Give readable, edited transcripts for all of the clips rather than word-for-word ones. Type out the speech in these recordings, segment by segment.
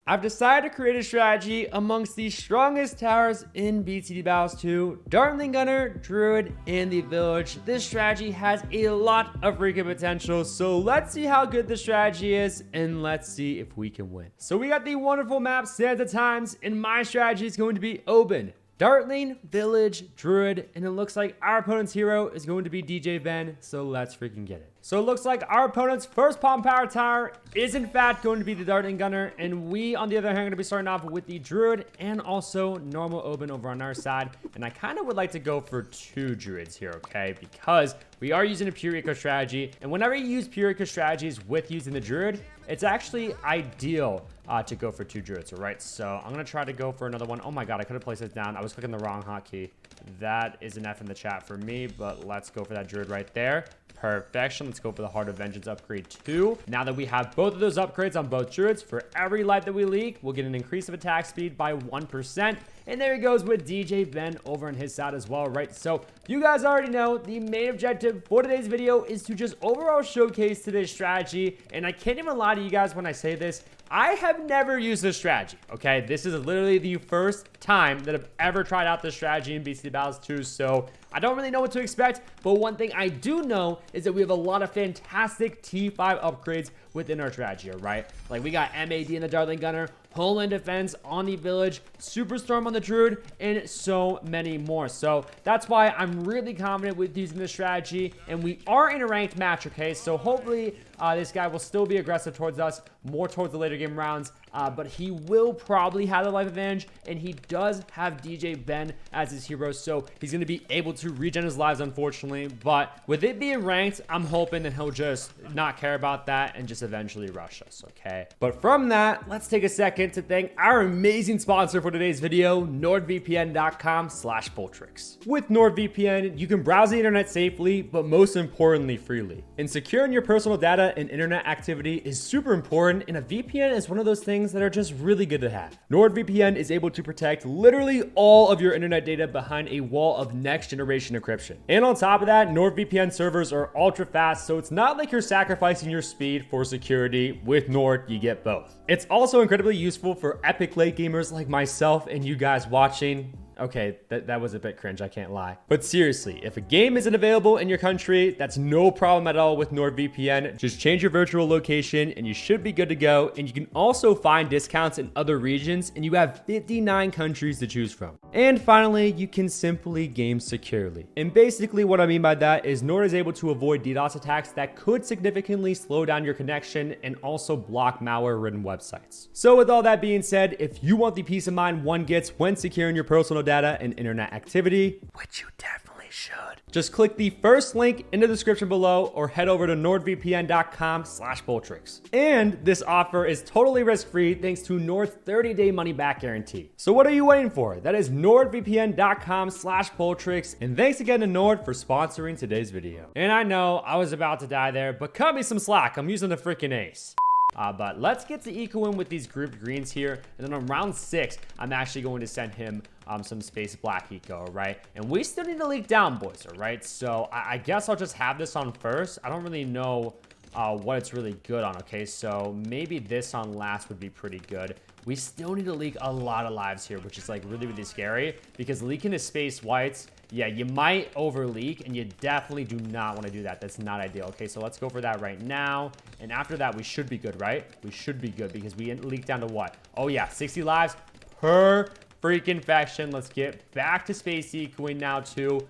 I've decided to create a strategy amongst the strongest towers in B.A.D.s Battles 2, Dartling Gunner, Druid, and the Village. This strategy has a lot of freaking potential, so let's see how good the strategy is, and let's see if we can win. So we got the wonderful map Sands of Times, and my strategy is going to be Open, Dartling, Village, Druid, and it looks like our opponent's hero is going to be DJ Ben, so let's freaking get it. So it looks like our opponent's first palm power tower is in fact going to be the Dartling Gunner, and we on the other hand are going to be starting off with the Druid and also normal Open over on our side. And I kind of would like to go for 2 Druids here, okay, because we are using a pure eco strategy, and whenever you use pure eco strategies with using the Druid, it's actually ideal to go for 2 Druids, all right? So I'm going to try to go for another one. Oh my god, I could have placed it down. I was clicking the wrong hotkey. That is an F in the chat for me, but let's go for that Druid right there. Perfection. Let's go for the Heart of Vengeance upgrade 2. Now that we have both of those upgrades on both Druids, for every life that we leak, we'll get an increase of attack speed by 1%. And there he goes with DJ Ben over on his side as well, right? So you guys already know the main objective for today's video is to just overall showcase today's strategy. And I can't even lie to you guys when I say this. I have never used this strategy, okay? This is literally the first time that I've ever tried out this strategy in B.A.D.s Battles 2, so I don't really know what to expect, but one thing I do know is that we have a lot of fantastic T5 upgrades within our strategy, right? Like we got M.A.D. in the Dartling Gunner, Homeland Defense on the Village, Superstorm on the Druid, and so many more. So that's why I'm really confident with using this strategy, and we are in a ranked match, okay? So hopefully this guy will still be aggressive towards us, more towards the later game rounds, but he will probably have the life advantage, and he does have DJ Ben as his hero, so he's going to be able to regen his lives, unfortunately. But with it being ranked, I'm hoping that he'll just not care about that and just eventually rush us, okay? But from that, let's take a second to thank our amazing sponsor for today's video, nordvpn.com/Boltrix. With NordVPN, you can browse the internet safely, but most importantly, freely. And securing your personal data and internet activity is super important, and a VPN is one of those things that are just really good to have. NordVPN is able to protect literally all of your internet data behind a wall of next generation encryption. And on top of that, NordVPN servers are ultra fast, so it's not like you're sacrificing your speed for security. With Nord, you get both. It's also incredibly useful for epic late gamers like myself and you guys watching. Okay, that was a bit cringe, I can't lie. But seriously, if a game isn't available in your country, that's no problem at all with NordVPN. Just change your virtual location and you should be good to go. And you can also find discounts in other regions, and you have 59 countries to choose from. And finally, you can simply game securely. And basically what I mean by that is Nord is able to avoid DDoS attacks that could significantly slow down your connection and also block malware-ridden websites. So with all that being said, if you want the peace of mind one gets when securing your personal data and internet activity, which you definitely should, just click the first link in the description below or head over to nordvpn.com/Boltrix. And this offer is totally risk-free thanks to Nord's 30-day money-back guarantee. So what are you waiting for? That is nordvpn.com/Boltrix. And thanks again to Nord for sponsoring today's video. And I know I was about to die there, but cut me some slack. I'm using the freaking ace. But let's get to eco in with these grouped greens here. And then on round 6, I'm actually going to send him some space black eco, right? And we still need to leak down, boys, all right? So I guess I'll just have this on first. I don't really know what it's really good on, okay? So maybe this on last would be pretty good. We still need to leak a lot of lives here, which is like really, really scary, because leaking his space whites, yeah, you might over leak, and you definitely do not want to do that. That's not ideal. Okay, so let's go for that right now. And after that, we should be good, right? We should be good because we leaked down to what? Oh yeah, 60 lives per freaking faction. Let's get back to space ecoing now too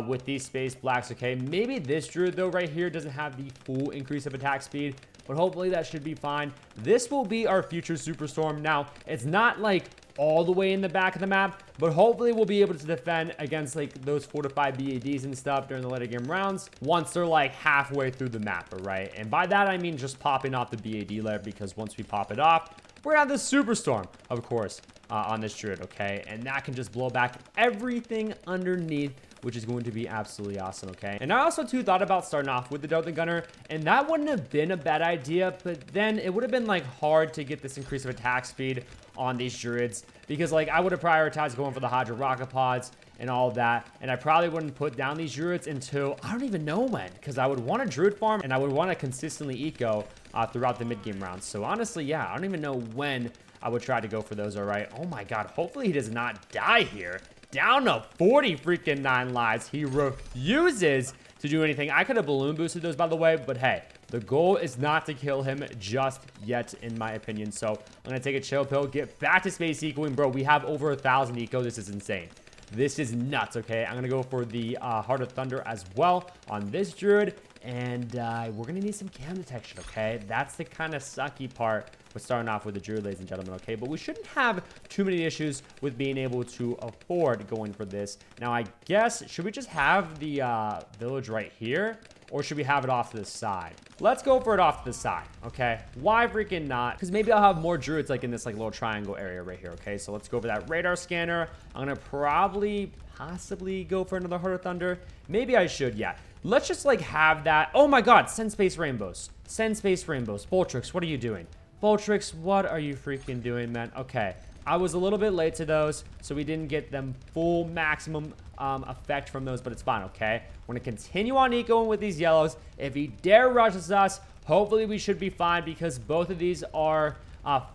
with these space blacks, okay? Maybe this Druid though right here doesn't have the full increase of attack speed, but hopefully that should be fine. This will be our future Superstorm. Now, it's not like all the way in the back of the map, but hopefully we'll be able to defend against like those 4 to 5 B.A.D.s and stuff during the later game rounds once they're like halfway through the map, all right? And by that, I mean just popping off the B.A.D. layer, because once we pop it off, we're gonna have the Superstorm, of course, on this Druid, okay? And that can just blow back everything underneath, which is going to be absolutely awesome, okay? And I also too thought about starting off with the Dartling Gunner, and that wouldn't have been a bad idea, but then it would have been like hard to get this increase of attack speed on these Druids, because like I would have prioritized going for the Hydra Rocket Pods and all of that, and I probably wouldn't put down these Druids until I don't even know when, because I would want a Druid farm and I would want to consistently eco throughout the mid-game rounds. So honestly, yeah, I don't even know when I would try to go for those, all right? Oh my god, hopefully he does not die here. Down to 40 freaking 9 lives. He refuses to do anything. I could have balloon boosted those, by the way, but hey, the goal is not to kill him just yet, in my opinion. So I'm gonna take a chill pill, get back to space ecoing. Bro, we have over 1,000 eco. This is insane. This is nuts, okay? I'm gonna go for the Heart of Thunder as well on this Druid, and we're gonna need some cam detection, okay? That's the kind of sucky part with starting off with the Druid, ladies and gentlemen, okay? But we shouldn't have too many issues with being able to afford going for this. Now, I guess, should we just have the village right here? Or should we have it off to the side? Let's go for it off to the side, okay? Why freaking not? Because maybe I'll have more druids like in this like little triangle area right here, okay? So let's go for that radar scanner. I'm gonna possibly go for another Heart of Thunder. Maybe I should, yeah. Let's just like have that. Oh my god, send space rainbows. Send space rainbows. Boltrix, what are you doing? Boltrix, what are you freaking doing, man? Okay, I was a little bit late to those, so we didn't get them full maximum effect from those, but it's fine, okay? We're gonna continue on ecoing with these yellows. If he dare rushes us, hopefully we should be fine because both of these are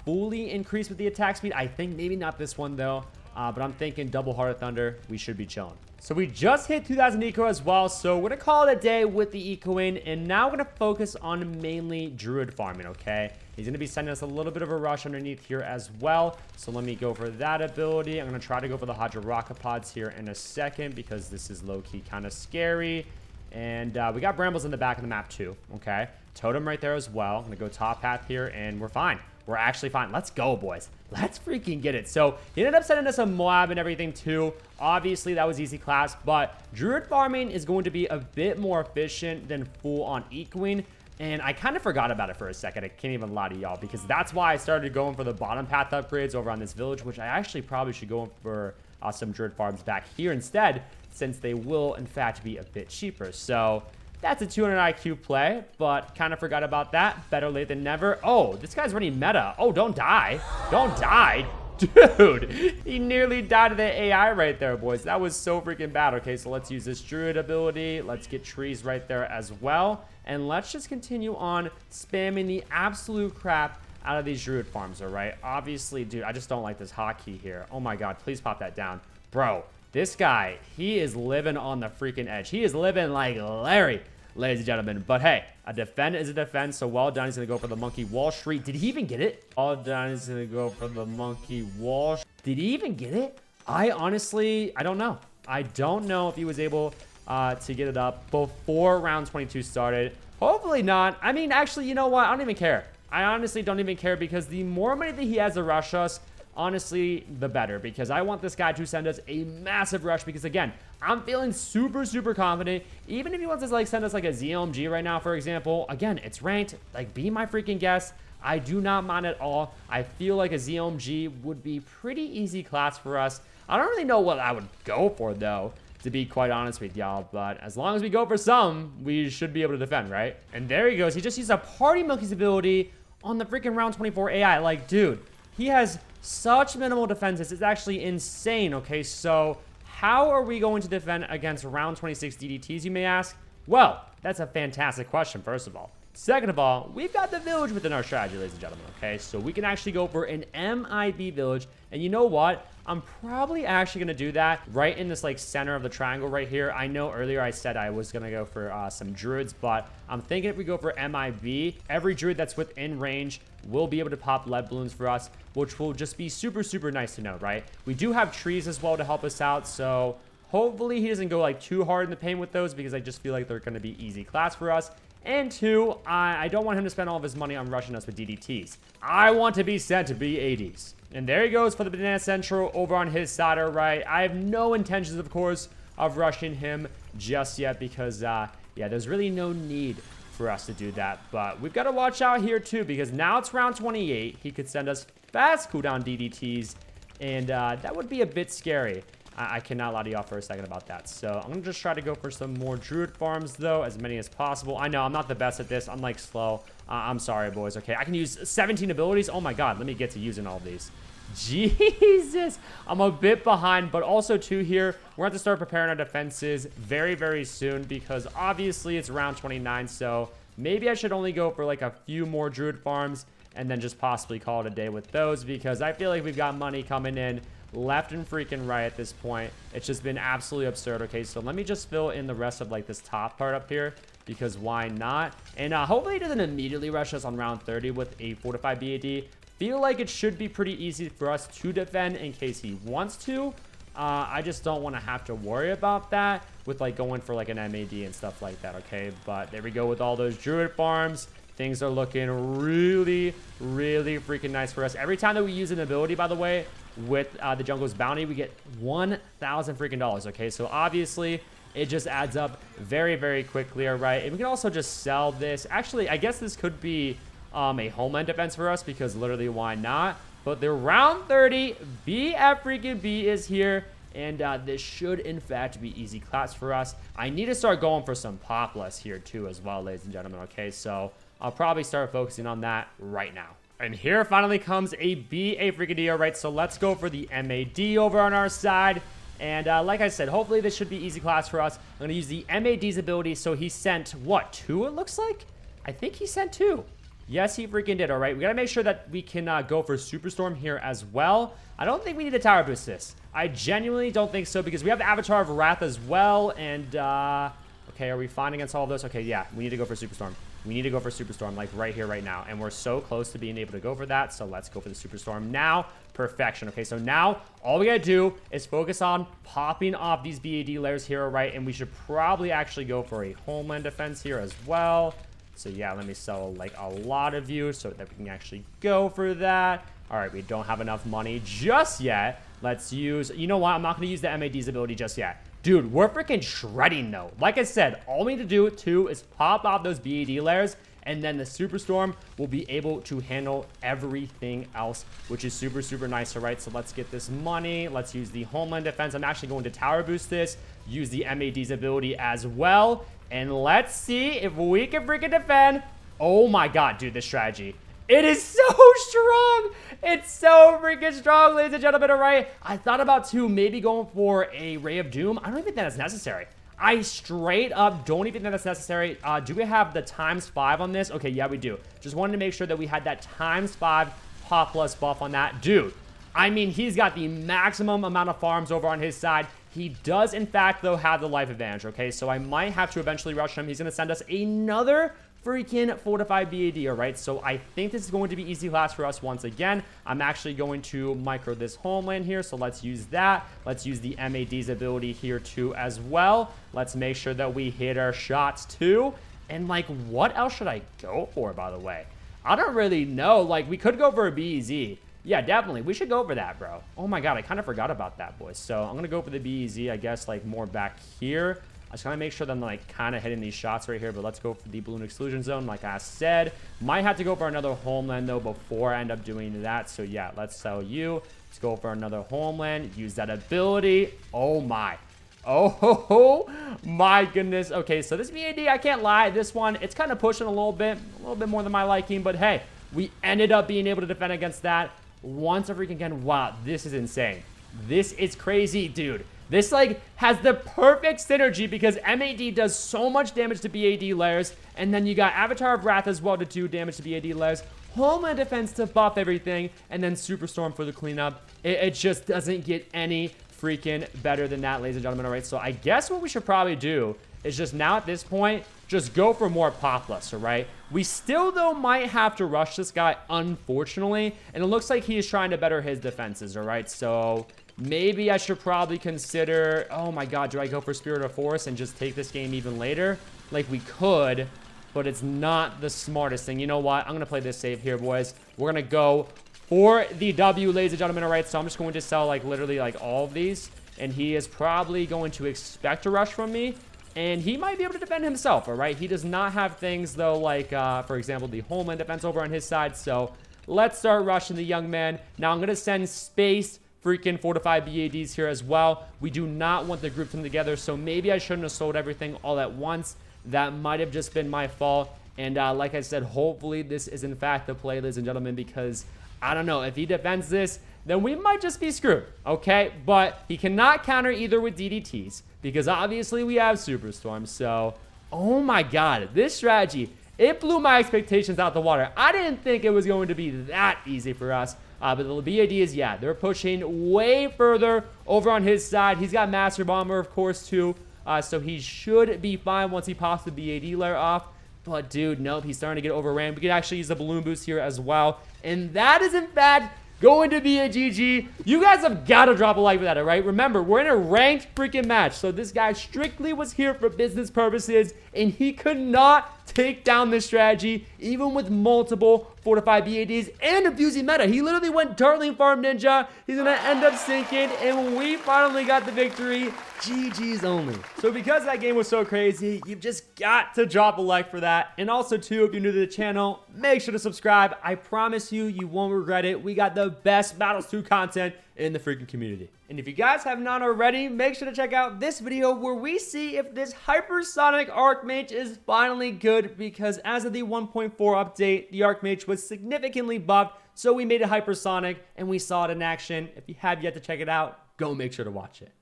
fully increased with the attack speed. I think maybe not this one though, but I'm thinking double Heart of Thunder, we should be chilling. So we just hit 2,000 eco as well, so we're gonna call it a day with the ecoing, and now we're gonna focus on mainly Druid farming, okay? He's gonna be sending us a little bit of a rush underneath here as well, so let me go for that ability. I'm gonna try to go for the Hydra Rocket Pods here in a second because this is low-key kind of scary. And we got brambles in the back of the map too, okay? Totem right there as well. I'm gonna go top path here, and we're fine. We're actually fine. Let's go, boys. Let's freaking get it. So he ended up sending us a Moab and everything too. Obviously, that was easy class, but Druid farming is going to be a bit more efficient than full on ecoing. And I kind of forgot about it for a second. I can't even lie to y'all because that's why I started going for the bottom path upgrades over on this village, which I actually probably should go for some Druid farms back here instead, since they will, in fact, be a bit cheaper. So that's a 200 IQ play, but kind of forgot about that. Better late than never. Oh, this guy's running meta. Oh, don't die. Don't die. Dude, he nearly died to the AI right there, boys. That was so freaking bad. Okay, so let's use this Druid ability. Let's get trees right there as well. And let's just continue on spamming the absolute crap out of these Druid farms, all right? Obviously, dude, I just don't like this hotkey here. Oh my god, please pop that down. Bro, this guy, he is living on the freaking edge. He is living like Larry, ladies and gentlemen. But hey, a defend is a defend, so well done. He's going to go for the Monkey Wall Street. Did he even get it? Well done. He's going to go for the Monkey Wall. Did he even get it? I honestly, I don't know. I don't know if he was able to get it up before round 22 started. Hopefully not. I mean, actually, you know what? I don't even care. I honestly don't even care because the more money that he has to rush us, honestly, the better, because I want this guy to send us a massive rush because, again, I'm feeling super, super confident. Even if he wants to, like, send us, like, a ZLMG right now, for example, again, it's ranked. Like, be my freaking guest. I do not mind at all. I feel like a ZLMG would be pretty easy class for us. I don't really know what I would go for, though, to be quite honest with y'all, but as long as we go for some, we should be able to defend, right? And there he goes. He just used a Party Monkey's ability on the freaking round 24 AI. Like, dude, he has such minimal defenses. It's actually insane, okay? So how are we going to defend against round 26 DDTs, you may ask? Well, that's a fantastic question, first of all. Second of all, we've got the village within our strategy, ladies and gentlemen, okay? So we can actually go for an MIB village. And you know what? I'm probably actually going to do that right in this, like, center of the triangle right here. I know earlier I said I was going to go for some druids, but I'm thinking if we go for MIB, every druid that's within range will be able to pop lead balloons for us, which will just be super, super nice to know, right? We do have trees as well to help us out, so hopefully he doesn't go, like, too hard in the paint with those because I just feel like they're going to be easy class for us. And two, I don't want him to spend all of his money on rushing us with DDTs. I want to be sent to B.A.D.s. And there he goes for the Banana Central over on his side, all right. I have no intentions, of course, of rushing him just yet because, yeah, there's really no need for us to do that. But we've got to watch out here, too, because now it's round 28. He could send us fast cooldown DDTs, and that would be a bit scary. I cannot lie to y'all for a second about that. So I'm going to just try to go for some more Druid farms, though, as many as possible. I know I'm not the best at this. I'm, like, slow. I'm sorry, boys, okay? I can use 17 abilities. Oh, my God. Let me get to using all these. Jesus. I'm a bit behind, but also, too, here, we're going to have to start preparing our defenses very, very soon because, obviously, it's round 29, so maybe I should only go for, like, a few more Druid farms and then just possibly call it a day with those, because I feel like we've got money coming in left and freaking right at this point. It's just been absolutely absurd. Okay, so let me just fill in the rest of like this top part up here, because why not? And hopefully he doesn't immediately rush us on round 30 with a fortified B.A.D. Feel like it should be pretty easy for us to defend in case he wants to. I just don't want to have to worry about that with like going for like an M.A.D. and stuff like that. Okay, but there we go with all those Druid farms. Things are looking really, really freaking nice for us. Every time that we use an ability, by the way, with the Jungle's Bounty, we get 1,000 freaking dollars. Okay, so obviously it just adds up very, very quickly. All right, and we can also just sell this. Actually, I guess this could be a homeland defense for us, because literally why not? But the round 30 B.A.D. is here, and this should in fact be easy class for us. I need to start going for some Pop-less here too as well, ladies and gentlemen. Okay, so I'll probably start focusing on that right now. And here finally comes a B.A.D. All right, so let's go for the M.A.D. over on our side. And like I said, hopefully this should be easy class for us. I'm going to use the M.A.D.'s ability. So he sent, what, 2 it looks like? I think he sent 2. Yes, he freaking did. All right, we got to make sure that we can go for Superstorm here as well. I don't think we need to tower boost this. I genuinely don't think so, because we have the Avatar of Wrath as well. And, okay, are we fine against all of those? Okay, yeah, we need to go for Superstorm. We need to go for Superstorm, like right here, right now. And we're so close to being able to go for that. So let's go for the Superstorm now. Perfection. Okay, so now all we got to do is focus on popping off these B.A.D. layers here, right? And we should probably actually go for a homeland defense here as well. So yeah, let me sell like a lot of you so that we can actually go for that. All right, we don't have enough money just yet. Let's use, you know what? I'm not going to use the M.A.D.'s ability just yet. Dude, we're freaking shredding though. Like I said, all we need to do too is pop off those B.A.D. layers, and then the Superstorm will be able to handle everything else, which is super, super nice. All right, so let's get this money. Let's use the homeland defense. I'm actually going to tower boost this, use the M.A.D.'s ability as well. And let's see if we can freaking defend. Oh my god, dude, this strategy. It is so strong. It's so freaking strong, ladies and gentlemen. All right, I thought about too maybe going for a Ray of Doom. I don't even think that's necessary. I straight up don't even think that's necessary. Do we have the ×5 on this? Okay, yeah, we do. Just wanted to make sure that we had that ×5 Pop-less buff on that. Dude, I mean, he's got the maximum amount of farms over on his side. He does, in fact, though, have the life advantage, okay? So I might have to eventually rush him. He's going to send us another freaking fortified B.A.D., all right? So I think this is going to be easy class for us once again. I'm actually going to micro this homeland here, so let's use that. Let's use the M.A.D.'s ability here, too, as well. Let's make sure that we hit our shots, too. And, like, what else should I go for, by the way? I don't really know. Like, we could go for a B.E.Z. Yeah, definitely. We should go for that, bro. Oh my god, I kind of forgot about that, boys. So I'm going to go for the B.E.Z., I guess, like, more back here. I just want to make sure that I'm, like, kind of hitting these shots right here. But let's go for the Balloon Exclusion Zone, like I said. Might have to go for another homeland, though, before I end up doing that. So, yeah, let's sell you. Let's go for another homeland. Use that ability. Oh, my. Oh, my goodness. Okay, so this B.A.D., I can't lie. This one, it's kind of pushing a little bit more than my liking. But, hey, we ended up being able to defend against that once a freaking again. Wow, this is insane. This is crazy, dude. This, like, has the perfect synergy because M.A.D. does so much damage to B.A.D. layers, and then you got Avatar of Wrath as well to do damage to B.A.D. layers, Homeland Defense to buff everything, and then Superstorm for the cleanup. It just doesn't get any freaking better than that, ladies and gentlemen. All right, so I guess what we should probably do is just now at this point, just go for more Pop-less, all right? We still, though, might have to rush this guy, unfortunately, and it looks like he is trying to better his defenses, all right? So maybe I should probably consider, oh my god, do I go for Spirit of Force and just take this game even later? Like, we could, but it's not the smartest thing. You know what? I'm going to play this safe here, boys. We're going to go for the W, ladies and gentlemen, all right? So I'm just going to sell, like, literally, like, all of these, and he is probably going to expect a rush from me. And he might be able to defend himself, all right? He does not have things, though, like, for example, the Homeland Defense over on his side. So let's start rushing the young man. Now I'm going to send Space freaking fortified B.A.D.s here as well. We do not want to group them together, so maybe I shouldn't have sold everything all at once. That might have just been my fault. And like I said, hopefully this is, in fact, the play, ladies and gentlemen, because I don't know. If he defends this, then we might just be screwed, okay? But he cannot counter either with DDTs, because obviously we have Superstorm. So, oh my god, this strategy it blew my expectations out the water. I didn't think it was going to be that easy for us. But the B.A.D.s, yeah, they're pushing way further over on his side. He's got Master Bomber, of course, too. So he should be fine once he pops the B.A.D. layer off. But, dude, nope, he's starting to get overran. We can actually use the balloon boost here as well. And that is, in fact, going to be a GG. You guys have got to drop a like for that, all right? Remember, we're in a ranked freaking match. So this guy strictly was here for business purposes. And he could not take down this strategy, even with multiple fortified B.A.D.s and abusing meta. He literally went Dartling Farm Ninja. He's going to end up sinking, and we finally got the victory. GG's only. So because that game was so crazy, you've just got to drop a like for that. And also, too, if you're new to the channel, make sure to subscribe. I promise you, you won't regret it. We got the best Battles 2 content in the freaking community. And if you guys have not already, make sure to check out this video where we see if this Hypersonic Archmage is finally good, because as of the 1.4 update, the Archmage was significantly buffed, so we made it Hypersonic and we saw it in action. If you have yet to check it out, go make sure to watch it.